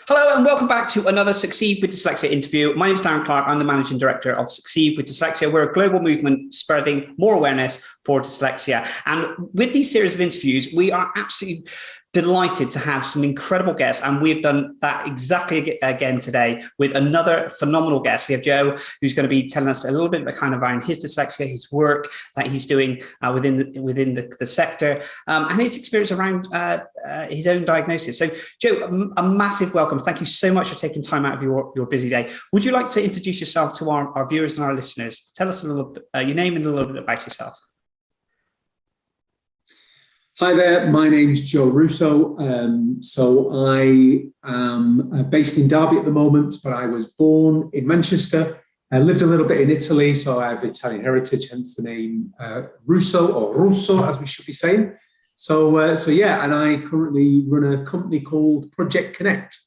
Hello and welcome back to another Succeed with Dyslexia interview. My name is Darren Clark. I'm the Managing Director of Succeed with Dyslexia. We're a global movement spreading more awareness for dyslexia. And with these series of interviews, we are absolutely delighted to have some incredible guests. And we've done that exactly again today with another phenomenal guest. We have Joe, who's going to be telling us a little bit around his dyslexia, his work that he's doing within the sector, and his experience around his own diagnosis. So Joe, a massive welcome. Thank you so much for taking time out of your busy day. Would you like to introduce yourself to our viewers and our listeners? Tell us a little bit, your name and a little bit about yourself. Hi there, my name's Joe Russo. So I am based in Derby at the moment, but I was born in Manchester. I lived a little bit in Italy, so I have Italian heritage, hence the name Russo, or Russo, as we should be saying. So yeah, and I currently run a company called Project Connect.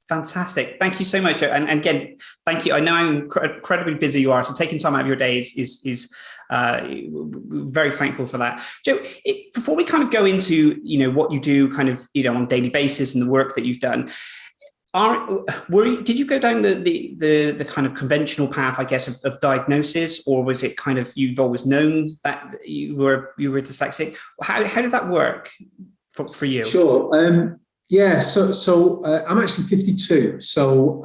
Fantastic. Thank you so much, Joe. And again, thank you. I know how incredibly busy you are, so taking time out of your day is very thankful for that. Joe, before we kind of go into, what you do on a daily basis and the work that you've done, did you go down the kind of conventional path, I guess, of diagnosis, or was it kind of you've always known that you were dyslexic? How did that work for you? Sure. Yeah, so I'm actually 52. So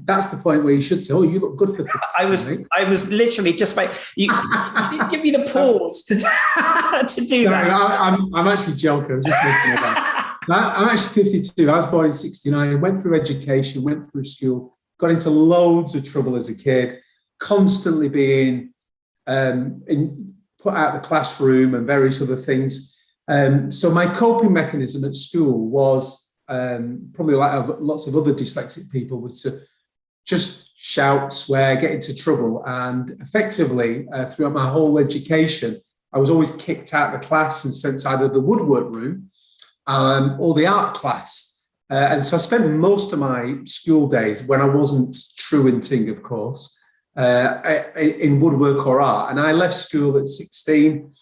that's the point where you should say, "Oh, you look good for 52." I was literally just about you give me the pause to do that. I'm actually joking. I'm just making it up. I'm actually 52. I was born in '69. Went through education, went through school, got into loads of trouble as a kid, constantly being put out of the classroom and various other things. So my coping mechanism at school was probably like lots of other dyslexic people, was to just shout, swear, get into trouble. And effectively, throughout my whole education, I was always kicked out of the class and sent to either the woodwork room or the art class. And so I spent most of my school days, when I wasn't truanting, of course, in woodwork or art. And I left school at 16.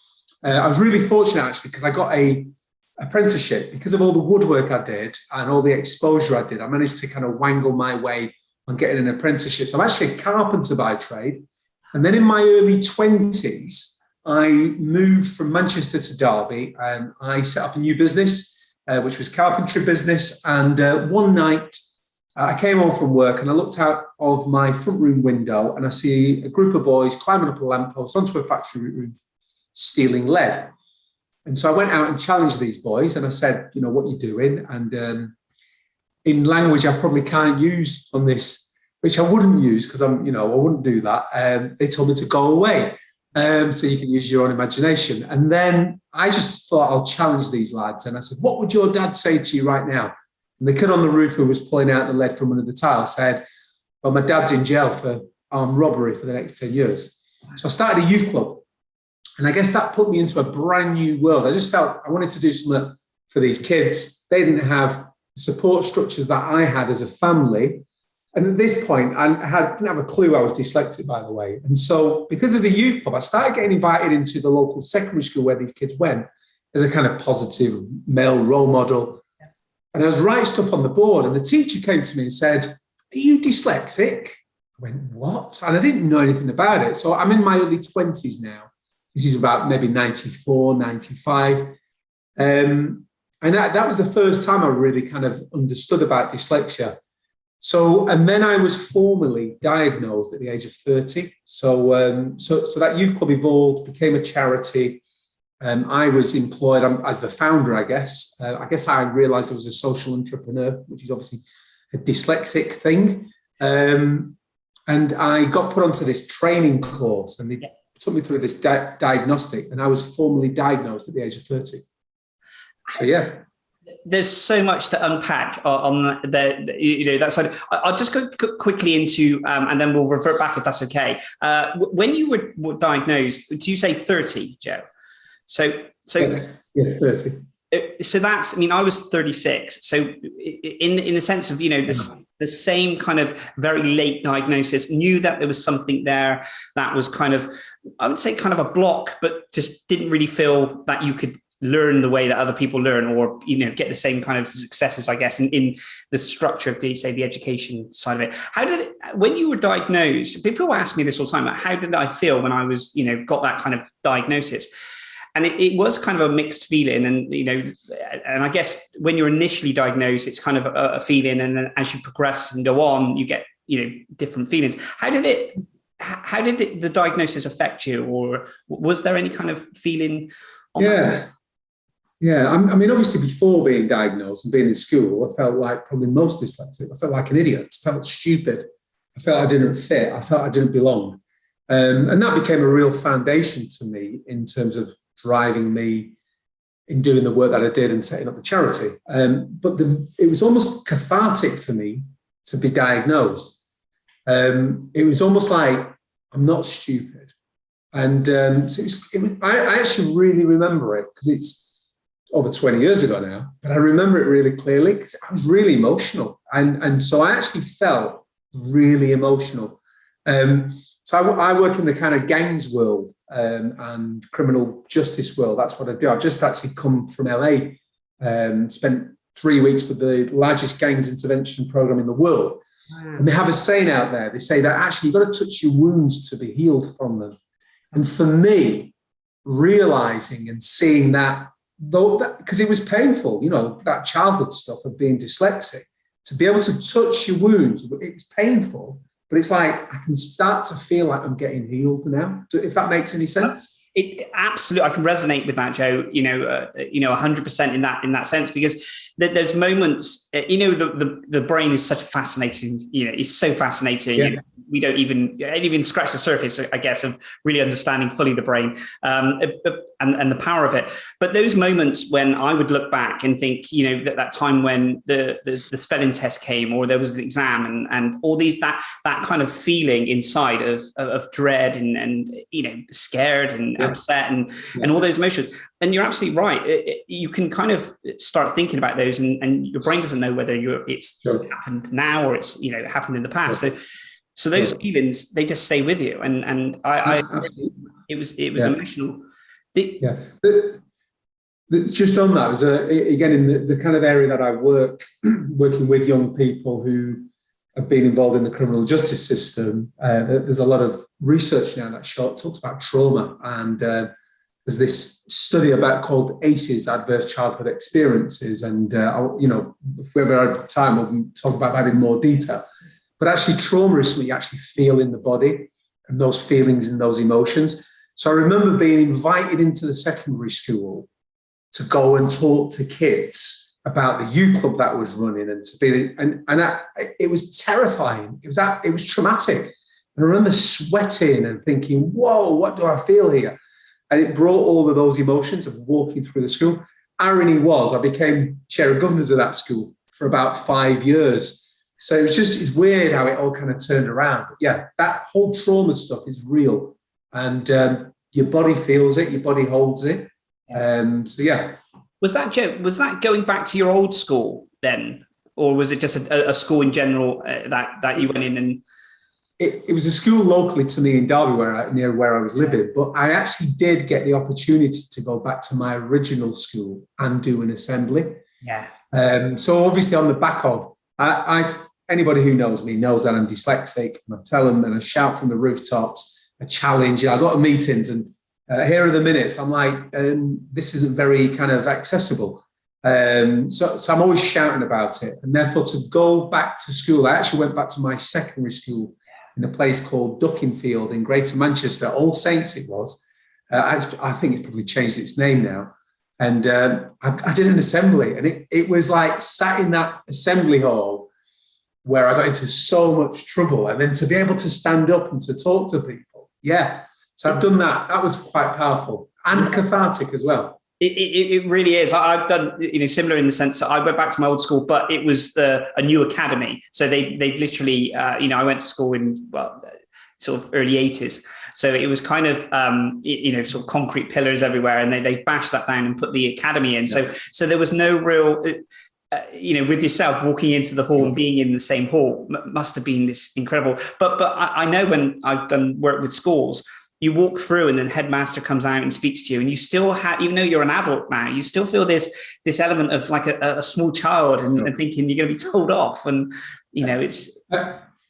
I was really fortunate, actually, because I got an apprenticeship. Because of all the woodwork I did and all the exposure I did, I managed to kind of wangle my way on getting an apprenticeship. So I'm actually a carpenter by trade. And then in my early 20s, I moved from Manchester to Derby, and I set up a new business, which was carpentry business. And one night, I came home from work and I looked out of my front room window and I see a group of boys climbing up a lamppost onto a factory roof, stealing lead. And so I went out and challenged these boys and I said, what are you doing? And in language I probably can't use on this, which I wouldn't use because I wouldn't do that. They told me to go away. So you can use your own imagination. And then I just thought, I'll challenge these lads. And I said, what would your dad say to you right now? And the kid on the roof who was pulling out the lead from under the tile said, well, my dad's in jail for armed robbery for the next 10 years. So I started a youth club. And I guess that put me into a brand new world. I just felt I wanted to do something for these kids. They didn't have support structures that I had as a family. And at this point, I didn't have a clue I was dyslexic, by the way. And so because of the youth club, I started getting invited into the local secondary school where these kids went as a kind of positive male role model. And I was writing stuff on the board. And the teacher came to me and said, are you dyslexic? I went, what? And I didn't know anything about it. So I'm in my early 20s now. This is about maybe 94, 95. And that was the first time I really kind of understood about dyslexia. So, and then I was formally diagnosed at the age of 30. So that youth club evolved, became a charity. I was employed as the founder, I guess. I realized I was a social entrepreneur, which is obviously a dyslexic thing. And I got put onto this training course and they took me through this diagnostic, and I was formally diagnosed at the age of 30. So, yeah. There's so much to unpack on that side. I'll just go quickly into, and then we'll revert back if that's okay. When you were diagnosed, do you say 30, Joe? So yes. Yeah, 30. So that's, I was 36. So in the sense of, the same kind of very late diagnosis, knew that there was something there that was kind of, I would say kind of a block, but just didn't really feel that you could learn the way that other people learn, or, get the same kind of successes, I guess, in the structure of the education side of it. How did it, when you were diagnosed, people ask me this all the time, like, how did I feel when I was, got that kind of diagnosis? And it was kind of a mixed feeling. And, and I guess when you're initially diagnosed, it's kind of a feeling. And then as you progress and go on, you get, different feelings. How did the diagnosis affect you? Or was there any kind of feeling on that? Yeah. I mean, obviously before being diagnosed and being in school, I felt like probably most dyslexic. I felt like an idiot. I felt stupid. I felt I didn't fit. I felt I didn't belong. And that became a real foundation to me in terms of driving me in doing the work that I did and setting up the charity. But it was almost cathartic for me to be diagnosed. It was almost like, I'm not stupid. And so I actually really remember it, because it's over 20 years ago now, but I remember it really clearly because I was really emotional. And so I actually felt really emotional. So I work in the kind of gangs world and criminal justice world. That's what I do. I've just actually come from LA, spent 3 weeks with the largest gangs intervention program in the world. Wow. And they have a saying out there. They say that actually you've got to touch your wounds to be healed from them. And for me, realizing and seeing that, though, because it was painful, that childhood stuff of being dyslexic, to be able to touch your wounds, it was painful. But it's like I can start to feel like I'm getting healed now, if that makes any sense. It absolutely, I can resonate with that, Joe. 100% in that sense, because there's moments. The brain is such a fascinating. It's so fascinating. Yeah. We don't even scratch the surface, I guess, of really understanding fully the brain and the power of it. But those moments when I would look back and think, that time when the spelling test came, or there was an exam, and all these that kind of feeling inside of dread and scared and upset and all those emotions. And you're absolutely right. You can kind of start thinking about those, and your brain doesn't know whether it's happened now or it's happened in the past. So those feelings, they just stay with you, and it was emotional. Just on that, again in the kind of area that I working with young people who have been involved in the criminal justice system. There's a lot of research now that talks about trauma, and there's this study called ACEs, Adverse Childhood Experiences, and if we ever have time, we'll talk about that in more detail. But actually, trauma is something you actually feel in the body, and those feelings and those emotions. So I remember being invited into the secondary school to go and talk to kids about the youth club that was running, and to be it was terrifying. It was traumatic. And I remember sweating and thinking, "Whoa, what do I feel here?" And it brought all of those emotions of walking through the school. Irony was, I became chair of governors of that school for about 5 years. So it's weird how it all kind of turned around. But yeah, that whole trauma stuff is real, and your body feels it, your body holds it. So yeah. Was that, Joe? Was that going back to your old school then, or was it just a school in general that you went in and? It was a school locally to me in Derby, near where I was living. But I actually did get the opportunity to go back to my original school and do an assembly. Yeah. So obviously on the back of, anybody who knows me knows that I'm dyslexic, and I tell them and I shout from the rooftops, I challenge. I go to meetings and here are the minutes. I'm like, this isn't very kind of accessible. So I'm always shouting about it. And therefore to go back to school, I actually went back to my secondary school in a place called Duckingfield in Greater Manchester. All Saints it was. I think it's probably changed its name now. And I did an assembly, and it was like sat in that assembly hall where I got into so much trouble, and then to be able to stand up and to talk to people. Yeah. So I've done that. That was quite powerful and cathartic as well. It really is. I've done similar in the sense that I went back to my old school, but it was a new academy. So they literally I went to school in sort of early 80s. So it was kind of sort of concrete pillars everywhere, and they've bashed that down and put the academy in. So there was no real with yourself walking into the hall and being in the same hall must have been this incredible. But I know when I've done work with schools, you walk through and then the headmaster comes out and speaks to you, and you still have, even though you're an adult now, you still feel this element of like a small child and thinking you're going to be told off. And, you know, it's...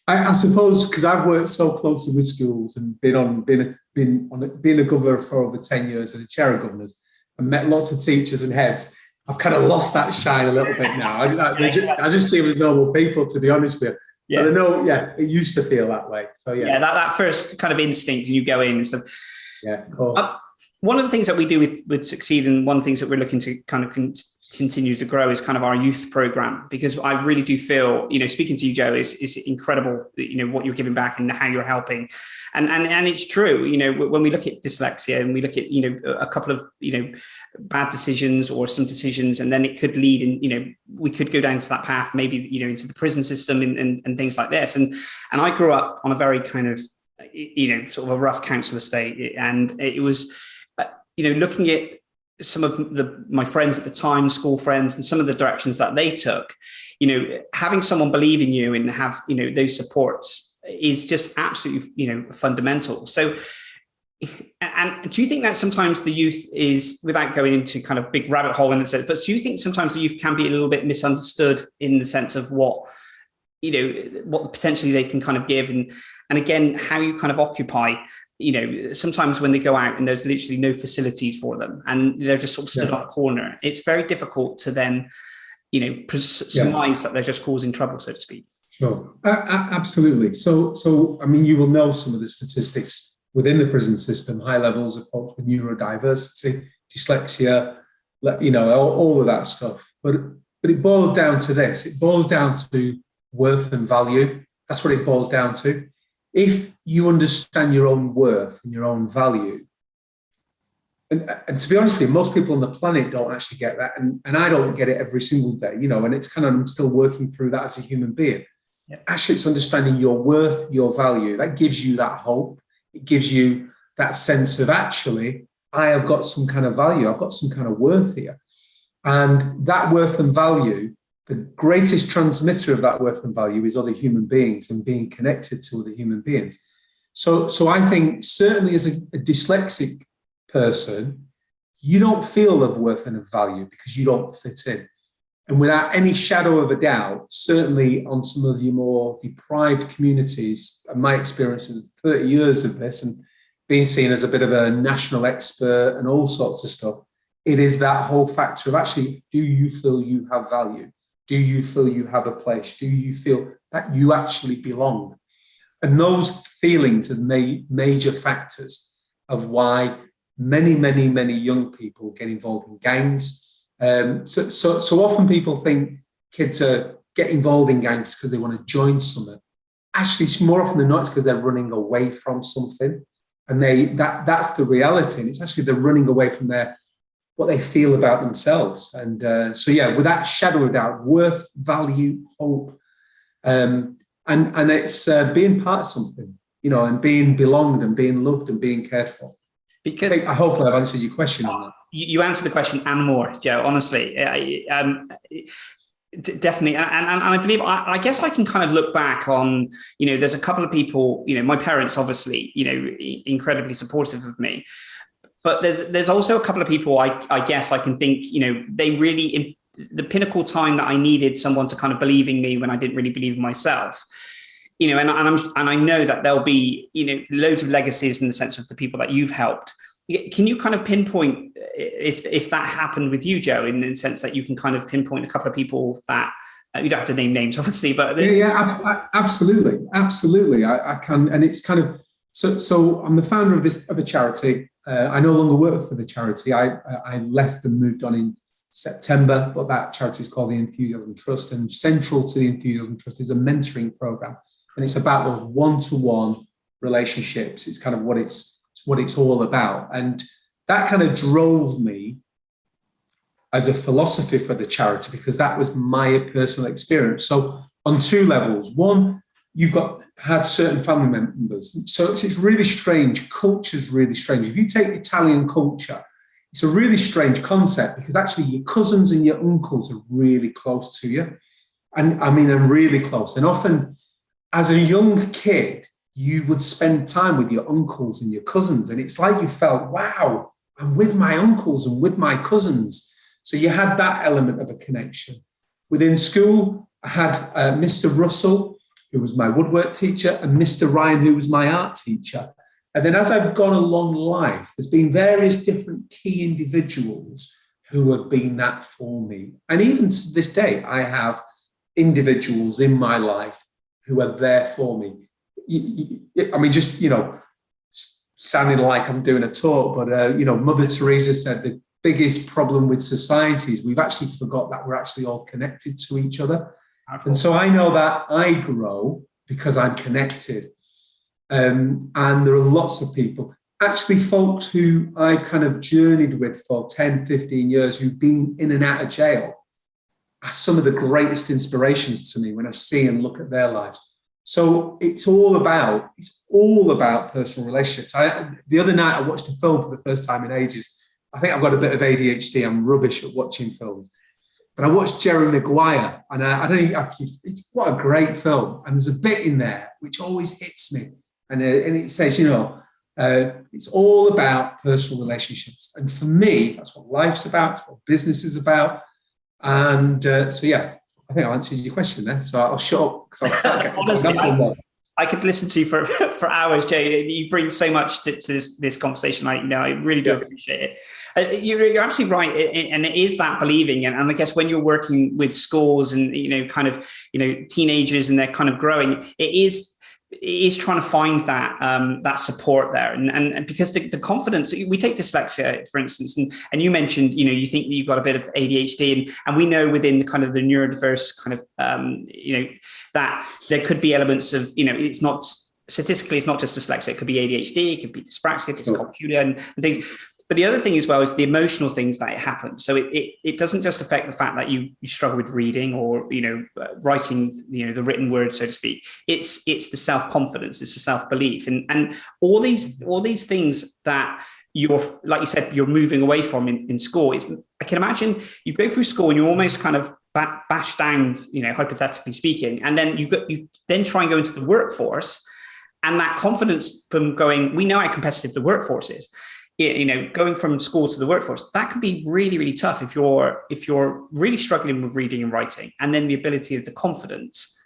I suppose because I've worked so closely with schools and been a governor for over 10 years and a chair of governors and met lots of teachers and heads, I've kind of lost that shine a little bit now. I just see them as normal people, to be honest with you. Yeah. But I know, it used to feel that way. So that first kind of instinct, and you go in and stuff. Yeah, of course. One of the things that we do with Succeed, and one of the things that we're looking to kind of continue to grow, is kind of our youth program, because I really do feel, you know, speaking to you, Joe, is incredible, you know, what you're giving back and how you're helping. And it's true, you know, when we look at dyslexia and we look at, you know, a couple of, you know, bad decisions or some decisions, and then it could lead in, you know, we could go down to that path, maybe, you know, into the prison system and things like this. And I grew up on a very kind of, you know, sort of a rough council estate. And it was, you know, looking at some of my friends at the time, school friends, and some of the directions that they took, you know, having someone believe in you and have, you know, those supports is just absolutely, you know, fundamental. So, and do you think that sometimes the youth is, without going into kind of big rabbit hole in the sense, but do you think sometimes the youth can be a little bit misunderstood in the sense of what, you know, what potentially they can kind of give, and again, how you kind of occupy, you know, sometimes when they go out and there's literally no facilities for them and they're just sort of stood on a corner, it's very difficult to then, you know, surmise that they're just causing trouble, so to speak. Sure, absolutely. So I mean, you will know some of the statistics within the prison system, high levels of folks with neurodiversity, dyslexia, you know, all of that stuff. But it boils down to this. It boils down to worth and value. That's what it boils down to. If you understand your own worth and your own value, and to be honest with you, most people on the planet don't actually get that, and I don't get it every single day, you know, and it's kind of, I'm still working through that as a human being. Yeah. Actually, it's understanding your worth, your value. That gives you that hope. It gives you that sense of, actually, I have got some kind of value. I've got some kind of worth here. And that worth and value, the greatest transmitter of that worth and value is other human beings and being connected to other human beings. So I think certainly as a dyslexic person, you don't feel of worth and of value because you don't fit in. And without any shadow of a doubt, certainly on some of your more deprived communities, and my experiences of 30 years of this and being seen as a bit of a national expert and all sorts of stuff, it is that whole factor of actually, do you feel you have value? Do you feel you have a place? Do you feel that you actually belong? And those feelings are major factors of why many, many, many young people get involved in gangs. So often people think kids get involved in gangs because they want to join something. Actually, it's more often than not, it's because they're running away from something. And that's the reality. And it's actually they're running away from what they feel about themselves. And without shadow of doubt, worth, value, hope, and it's being part of something, you know, and being belonged and being loved and being cared for. Because I hopefully I've answered your question on that. You answered the question and more, Joe, honestly. Definitely. And I believe, I guess I can kind of look back on, you know, there's a couple of people, you know, my parents, obviously, you know, incredibly supportive of me. But there's also a couple of people I guess I can think, you know, they really, the pinnacle time that I needed someone to kind of believe in me when I didn't really believe in myself, you know, and I know that there'll be, you know, loads of legacies in the sense of the people that you've helped. Can you kind of pinpoint if that happened with you, Joe, in the sense that you can kind of pinpoint a couple of people that you don't have to name names, obviously, but absolutely, I can, and it's kind of so. I'm the founder of a charity. I no longer work for the charity. I left and moved on in September, but that charity is called the Enthusiasm Trust, and central to the Enthusiasm Trust is a mentoring program, and it's about those one-to-one relationships. It's kind of what it's all about, and that kind of drove me as a philosophy for the charity because that was my personal experience. So on two levels: one, you've had certain family members, so it's really strange. Culture's really strange. If you take Italian culture, it's a really strange concept because actually your cousins and your uncles are really close to you, and I mean, I'm really close. And often, as a young kid, you would spend time with your uncles and your cousins. And it's like you felt, wow, I'm with my uncles and with my cousins. So you had that element of a connection. Within school, I had Mr. Russell, who was my woodwork teacher, and Mr. Ryan, who was my art teacher. And then as I've gone along life, there's been various different key individuals who have been that for me. And even to this day, I have individuals in my life who are there for me. I mean, just, sounding like I'm doing a talk, but, Mother Teresa said the biggest problem with society is we've actually forgot that we're actually all connected to each other. And so I know that I grow because I'm connected. And there are lots of people, actually folks who I've kind of journeyed with for 10, 15 years who've been in and out of jail are some of the greatest inspirations to me when I see and look at their lives. So it's all about personal relationships. The other night I watched a film for the first time in ages. I think I've got a bit of ADHD. I'm rubbish at watching films. But I watched Jerry Maguire, and I don't think it's what a great film. And there's a bit in there which always hits me. And it says, it's all about personal relationships. And for me, that's what life's about, that's what business is about. And I think I answered your question there. So I'll shut up because I'll start getting honestly, I could listen to you for hours, Jay. You bring so much to this conversation. I really do appreciate it. You're absolutely right, and it is that believing. And I guess when you're working with schools and teenagers and they're kind of growing, it is trying to find that support there, and because the confidence. We take dyslexia for instance, and you mentioned you think that you've got a bit of ADHD, and we know within the kind of the neurodiverse kind of that there could be elements of it's not statistically, it's not just dyslexia. It could be ADHD, it could be dyspraxia, dyscalculia, and things. But the other thing as well is the emotional things that happen. So it doesn't just affect the fact that you struggle with reading or writing the written word, so to speak. It's the self-confidence, it's the self-belief, and all these things that you're, like you said, you're moving away from in school. I can imagine you go through school and you're almost kind of bashed down, hypothetically speaking, and then you then try and go into the workforce, and that confidence from going, we know how competitive the workforce is. Going from school to the workforce, that can be really, really tough if you're really struggling with reading and writing, and then the ability of the confidence.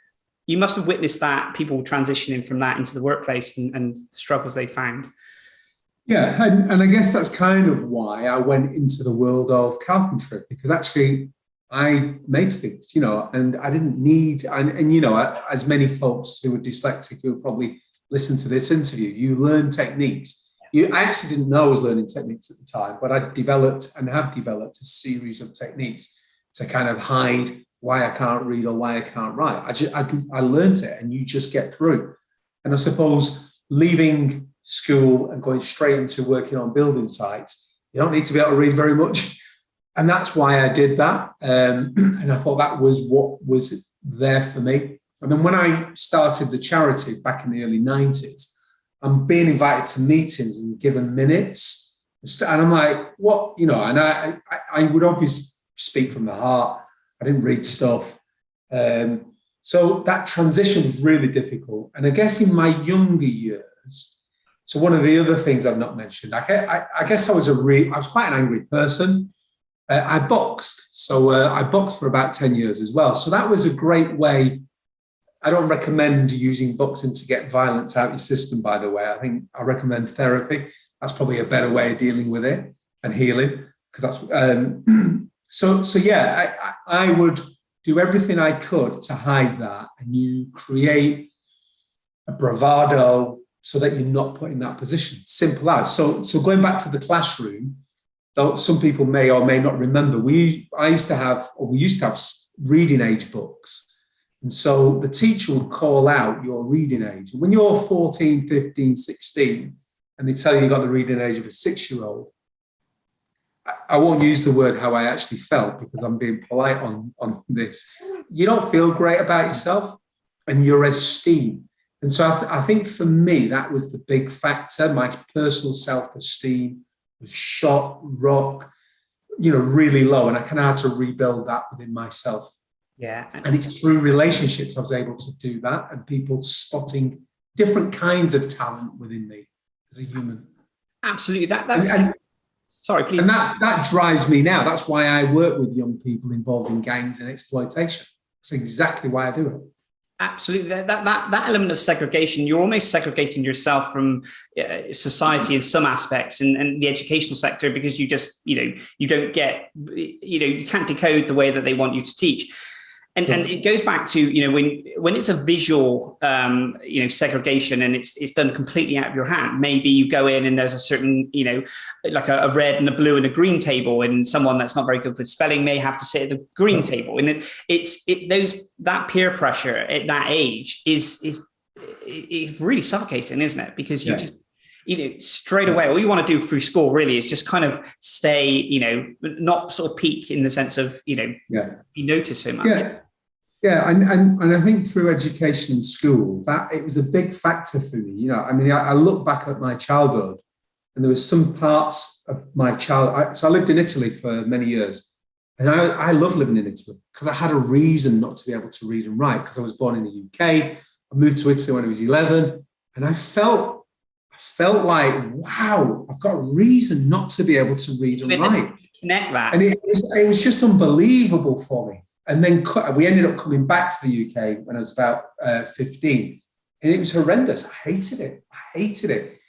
You must have witnessed that people transitioning from that into the workplace and struggles they found. Yeah, and I guess that's kind of why I went into the world of carpentry, because actually I made things, and I didn't need, and as many folks who are dyslexic who probably listen to this interview, you learn techniques. I actually didn't know I was learning techniques at the time, but I developed a series of techniques to kind of hide why I can't read or why I can't write. I learned it, and you just get through. And I suppose leaving school and going straight into working on building sites, you don't need to be able to read very much. And that's why I did that. And I thought that was what was there for me. And then when I started the charity back in the early 90s, I'm being invited to meetings and given minutes. And I'm like, what? And I would obviously speak from the heart. I didn't read stuff. So that transition was really difficult. And I guess in my younger years, so one of the other things I've not mentioned, I guess I was quite an angry person. I boxed. So I boxed for about 10 years as well. So that was a great way. I don't recommend using boxing to get violence out your system, by the way. I recommend therapy. That's probably a better way of dealing with it and healing. Because that's I would do everything I could to hide that, and you create a bravado so that you're not put in that position. Simple as. So going back to the classroom, though some people may or may not remember, we used to have reading age books. And so the teacher would call out your reading age. And when you're 14, 15, 16, and they tell you got the reading age of a 6-year-old, I won't use the word how I actually felt because I'm being polite on this. You don't feel great about yourself and your esteem. And so I think for me, that was the big factor. My personal self-esteem was shot, really low. And I kind of had to rebuild that within myself. Yeah. And it's through relationships I was able to do that, and people spotting different kinds of talent within me as a human. Absolutely. Sorry, please. And that drives me now. That's why I work with young people involved in gangs and exploitation. That's exactly why I do it. Absolutely. That element of segregation, you're almost segregating yourself from society in some aspects and the educational sector, because you just, you don't get, you can't decode the way that they want you to teach. And it goes back to, when it's a visual, segregation, and it's done completely out of your hand. Maybe you go in and there's a certain, like a red and a blue and a green table, and someone that's not very good with spelling may have to sit at the green table. And that peer pressure at that age is really suffocating, isn't it? Because you just, straight away, all you want to do through school really is just kind of stay, not sort of peak in the sense of, be noticed so much. Yeah, and I think through education in school, that it was a big factor for me. I look back at my childhood, and there was some parts of my so I lived in Italy for many years, and I love living in Italy because I had a reason not to be able to read and write, because I was born in the UK. I moved to Italy when I was 11, and I felt like, wow, I've got a reason not to be able to read and write. Connect that. And it was just unbelievable for me. And then we ended up coming back to the UK when I was about 15. And it was horrendous. I hated it.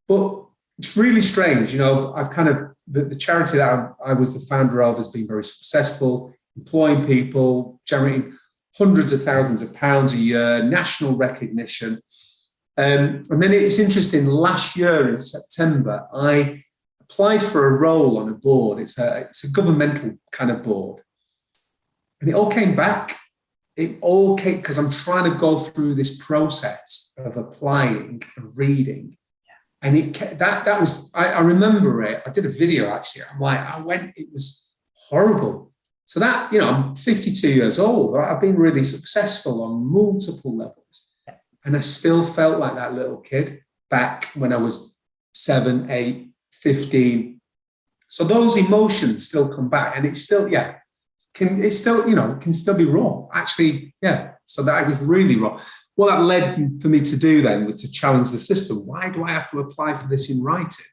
But it's really strange. I've kind of, the charity that I was the founder of has been very successful, employing people, generating hundreds of thousands of pounds a year, national recognition. And then it's interesting, last year in September, I applied for a role on a board. It's a governmental kind of board. And it all came back. It all came because I'm trying to go through this process of applying and reading. And that was, I remember it. I did a video actually. It was horrible. So that, I'm 52 years old. I've been really successful on multiple levels. And I still felt like that little kid back when I was 7, 8, 15. So those emotions still come back, and it's still, can still be wrong. Actually, so that I was really wrong. What that led for me to do then was to challenge the system. Why do I have to apply for this in writing?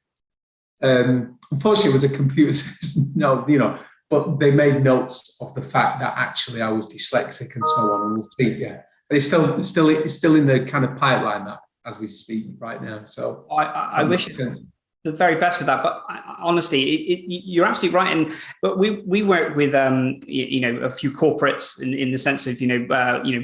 Unfortunately, it was a computer system, but they made notes of the fact that actually I was dyslexic and so on. And we'll see, but it's still in the kind of pipeline that as we speak right now. So I wish the very best with that, but honestly, you're absolutely right. But we work with a few corporates in the sense of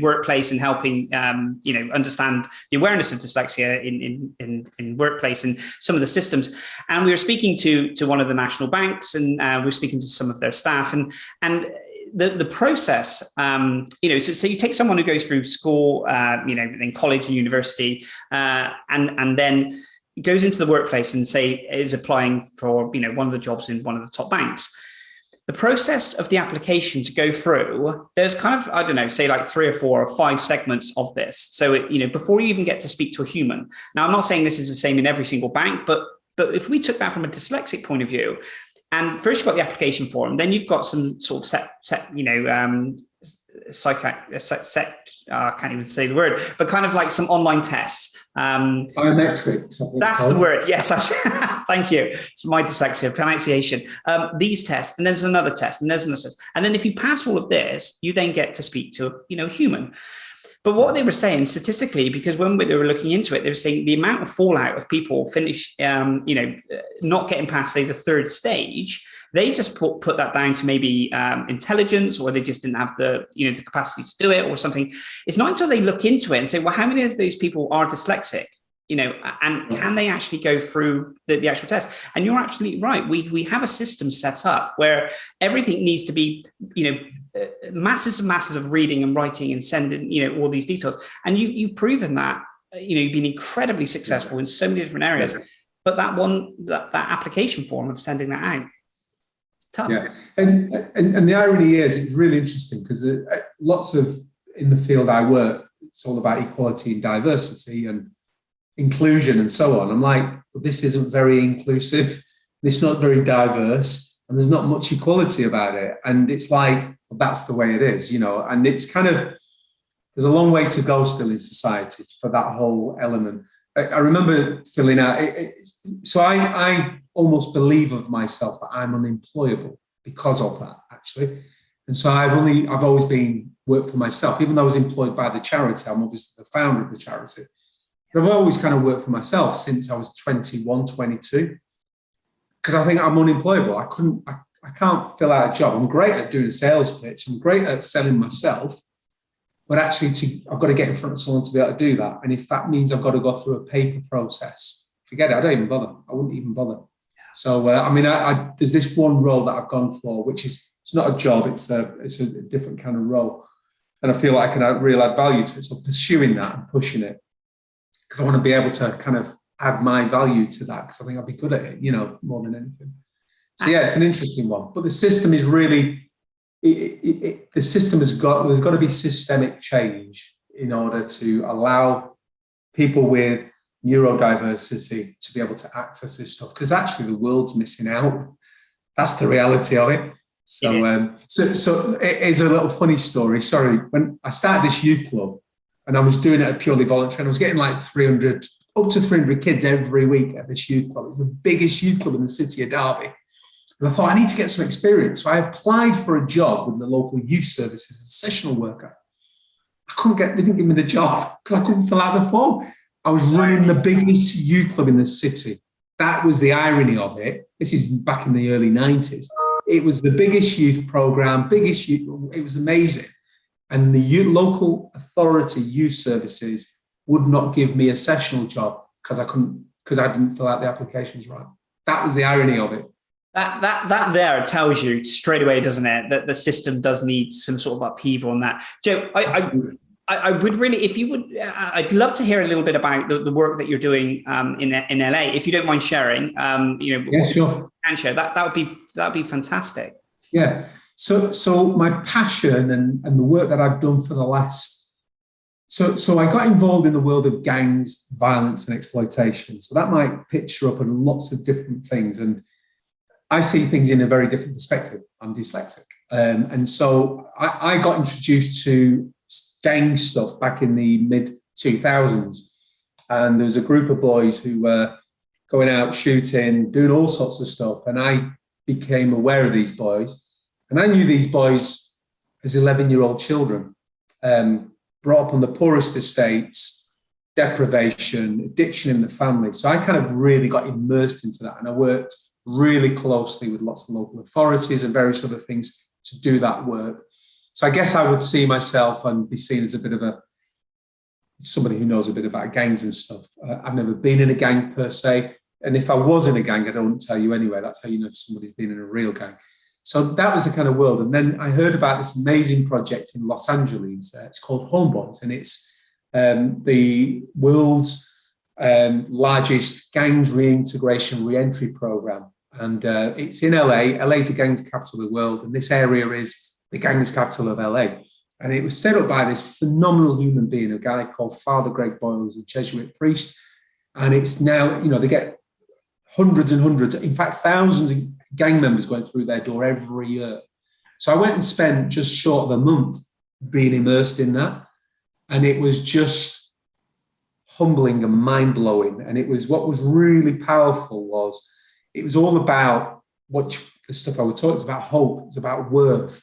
workplace and helping understand the awareness of dyslexia in workplace and some of the systems. And we were speaking to one of the national banks, and we're speaking to some of their staff, and the process, so you take someone who goes through school, in college and university, and then goes into the workplace and is applying for, one of the jobs in one of the top banks. The process of the application to go through, there's kind of, I don't know, say like 3 or 4 or 5 segments of this. So, before you even get to speak to a human. Now, I'm not saying this is the same in every single bank, but if we took that from a dyslexic point of view, and first you've got the application form, then you've got some sort of I can't even say the word, but kind of like some online tests. Biometrics. That's the word. Yes. Thank you. It's my dyslexia pronunciation. These tests, and there's another test, and there's another test. And then if you pass all of this, you then get to speak to, a human. But what they were saying statistically, because when they were looking into it, they were saying the amount of fallout of people not getting past, say, the 3rd stage, they just put that down to maybe intelligence, or they just didn't have the capacity to do it or something. It's not until they look into it and say, well, how many of those people are dyslexic? And can they actually go through the actual test? And you're absolutely right. We have a system set up where everything needs to be, masses and masses of reading and writing and sending, all these details. And you've proven that, you've been incredibly successful in so many different areas. But that application form of sending that out, tough. Yeah, and the irony is, it's really interesting because lots of in the field I work, it's all about equality and diversity and inclusion and so on. I'm like, but this isn't very inclusive. It's not very diverse, and there's not much equality about it. And it's like, well, that's the way it is, And it's kind of, there's a long way to go still in society for that whole element. I remember filling out, so I almost believe of myself that I'm unemployable because of that, actually. And so I've always been worked for myself, even though I was employed by the charity. I'm obviously the founder of the charity. But I've always kind of worked for myself since I was 21, 22, because I think I'm unemployable. I can't fill out a job. I'm great at doing a sales pitch. I'm great at selling myself. But actually, I've got to get in front of someone to be able to do that. And if that means I've got to go through a paper process, forget it. I don't even bother. I wouldn't even bother. So, there's this one role that I've gone for, which is, it's not a job. It's a different kind of role. And I feel like I can really add value to it. So pursuing that and pushing it, because I want to be able to kind of add my value to that, because I think I'll be good at it, more than anything. So yeah, it's an interesting one. But the system is really, there's got to be systemic change in order to allow people with neurodiversity to be able to access this stuff, because actually the world's missing out. That's the reality of it. So, so it is a little funny story. Sorry, when I started this youth club, and I was doing it purely voluntary, and I was getting like up to 300 kids every week at this youth club. It was the biggest youth club in the city of Derby. And I thought, I need to get some experience. So I applied for a job with the local youth services as a sessional worker. They didn't give me the job because I couldn't fill out the form. I was running the biggest youth club in the city. That was the irony of it. This is back in the early 90s. It was the biggest youth program, it was amazing. And the local authority youth services would not give me a sessional job because I didn't fill out the applications right. That was the irony of it. That there tells you straight away, doesn't it, that the system does need some sort of upheaval on that. Joe, I would really, if you would, I'd love to hear a little bit about the work that you're doing in LA. If you don't mind sharing, yeah, sure. And share that would be fantastic. Yeah. So my passion and the work that I've done for the last, so I got involved in the world of gangs, violence, and exploitation. So that might picture up in lots of different things, and I see things in a very different perspective. I'm dyslexic. And so I got introduced to gang stuff back in the mid-2000s. And there was a group of boys who were going out shooting, doing all sorts of stuff. And I became aware of these boys. And I knew these boys as 11-year-old children, brought up on the poorest estates, deprivation, addiction in the family. So I kind of really got immersed into that. And I worked really closely with lots of local authorities and various other things to do that work. So I guess I would see myself and be seen as a bit of somebody who knows a bit about gangs and stuff. I've never been in a gang per se. And if I was in a gang, I don't tell you anyway. That's how you know if somebody's been in a real gang. So that was the kind of world. And then I heard about this amazing project in Los Angeles. It's called Homeboys, and it's the world's largest gangs reintegration reentry program. And it's in LA. LA is the gangs capital of the world, and this area is the gangs capital of LA. And it was set up by this phenomenal human being, a guy called Father Greg Boyle, who's a Jesuit priest. And it's now, they get hundreds and hundreds, in fact, thousands of gang members going through their door every year. So I went and spent just short of a month being immersed in that. And it was just humbling and mind-blowing. And what was really powerful was, it was all about the stuff I was talking. It's about hope. It's about worth.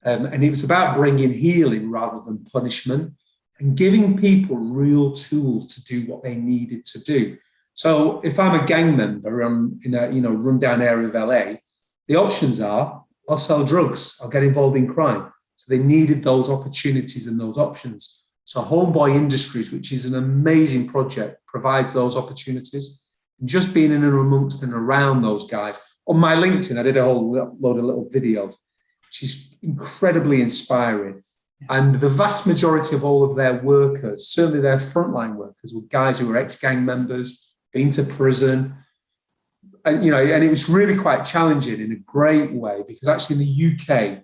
And it was about bringing healing rather than punishment, and giving people real tools to do what they needed to do. So if I'm a gang member in a rundown area of LA, the options are, I'll sell drugs, I'll get involved in crime. So they needed those opportunities and those options. So Homeboy Industries, which is an amazing project, provides those opportunities. And just being in and amongst and around those guys. On my LinkedIn, I did a whole load of little videos, which is incredibly inspiring. And the vast majority of all of their workers, certainly their frontline workers, were guys who were ex-gang members, been to prison. And, and it was really quite challenging in a great way, because actually in the UK,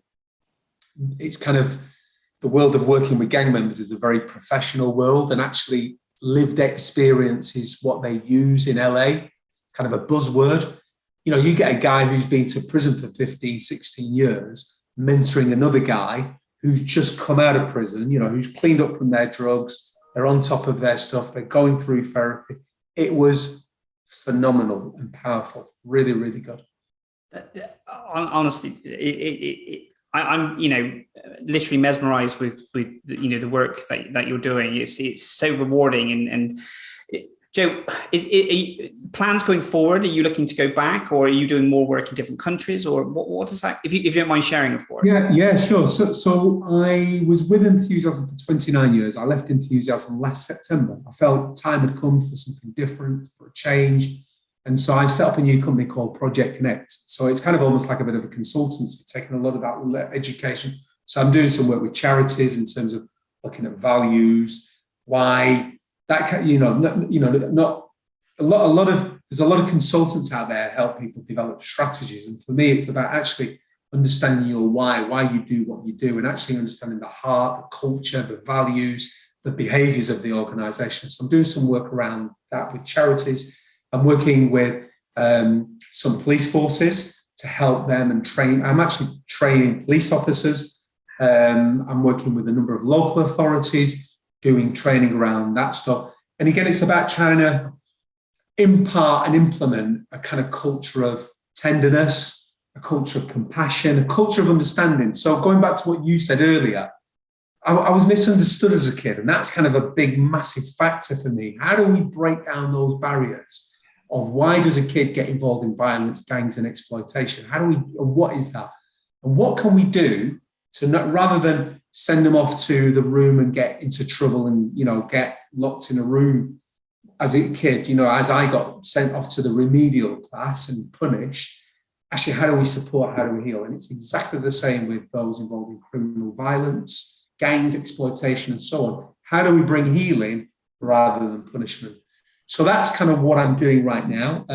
it's kind of, the world of working with gang members is a very professional world, and actually lived experience is what they use in LA, kind of a buzzword. You get a guy who's been to prison for 15, 16 years, mentoring another guy who's just come out of prison, who's cleaned up from their drugs, they're on top of their stuff, they're going through therapy. It was phenomenal and powerful, really, really good. Honestly, I'm literally mesmerized with the work that you're doing. It's so rewarding. And Joe, plans going forward? Are you looking to go back, or are you doing more work in different countries, or what is that? If you don't mind sharing, of course. Yeah, sure. So I was with Enthusiasm for 29 years. I left Enthusiasm last September. I felt time had come for something different, for a change. And so I set up a new company called Project Connect. So it's kind of almost like a bit of a consultancy, taking a lot of that education. So I'm doing some work with charities in terms of looking at values, why that, not a lot of, there's a lot of consultants out there help people develop strategies. And for me, it's about actually understanding your why you do what you do, and actually understanding the heart, the culture, the values, the behaviors of the organization. So I'm doing some work around that with charities. I'm working with some police forces to help them and train. I'm actually training police officers. I'm working with a number of local authorities, doing training around that stuff. And again, it's about trying to impart and implement a kind of culture of tenderness, a culture of compassion, a culture of understanding. So going back to what you said earlier, I was misunderstood as a kid, and that's kind of a big, massive factor for me. How do we break down those barriers of why does a kid get involved in violence, gangs, and exploitation? What is that? And what can we do to not, rather than send them off to the room and get into trouble and, get locked in a room as a kid, as I got sent off to the remedial class and punished, actually, how do we support, how do we heal? And it's exactly the same with those involved in criminal violence, gangs, exploitation, and so on. How do we bring healing rather than punishment? So that's kind of what I'm doing right now.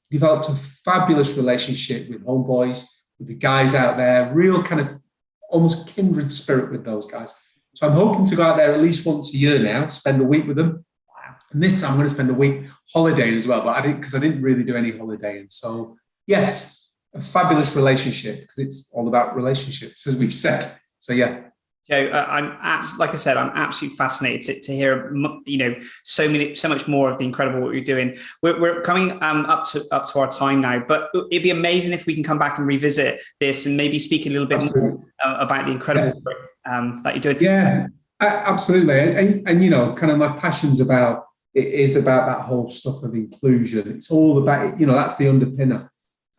Developed a fabulous relationship with homeboys, with the guys out there, real kind of almost kindred spirit with those guys. So I'm hoping to go out there at least once a year now, spend a week with them. And this time I'm going to spend a week holidaying as well, but I didn't really do any holidaying. So yes, a fabulous relationship, because it's all about relationships, as we said. So yeah. Joe, like I said, I'm absolutely fascinated to hear, so much more of the incredible what you're doing. We're coming up to our time now, but it'd be amazing if we can come back and revisit this and maybe speak a little bit more about the incredible work that you're doing. Yeah, absolutely. And kind of my passion's about that whole stuff of inclusion. It's all about, that's the underpinner.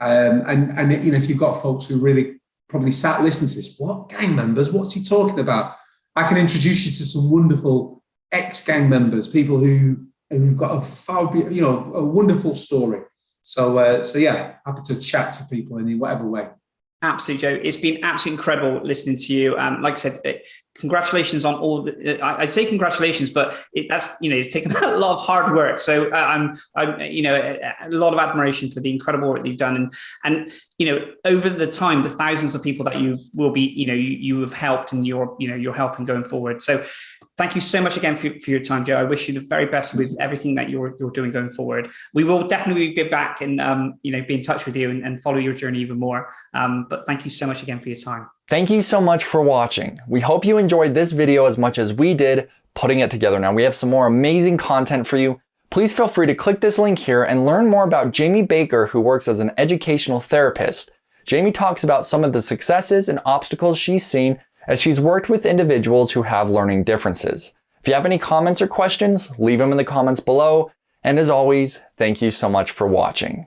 And if you've got folks who really probably sat listening to this, what gang members, what's he talking about? I can introduce you to some wonderful ex-gang members, people who've got a wonderful story. So yeah, happy to chat to people in whatever way. Absolutely, Joe. It's been absolutely incredible listening to you. Like I said, congratulations on all. I'd say congratulations, but it's taken a lot of hard work. So I'm a lot of admiration for the incredible work that you've done, and over the time, the thousands of people that you will be, you have helped, and you're helping going forward. So thank you so much again for your time, Joe. I wish you the very best with everything that you're doing going forward. We will definitely be back and be in touch with you and follow your journey even more. But thank you so much again for your time. Thank you so much for watching. We hope you enjoyed this video as much as we did putting it together. Now we have some more amazing content for you. Please feel free to click this link here and learn more about Jamie Baker, who works as an educational therapist. Jamie talks about some of the successes and obstacles she's seen as she's worked with individuals who have learning differences. If you have any comments or questions, leave them in the comments below. And as always, thank you so much for watching.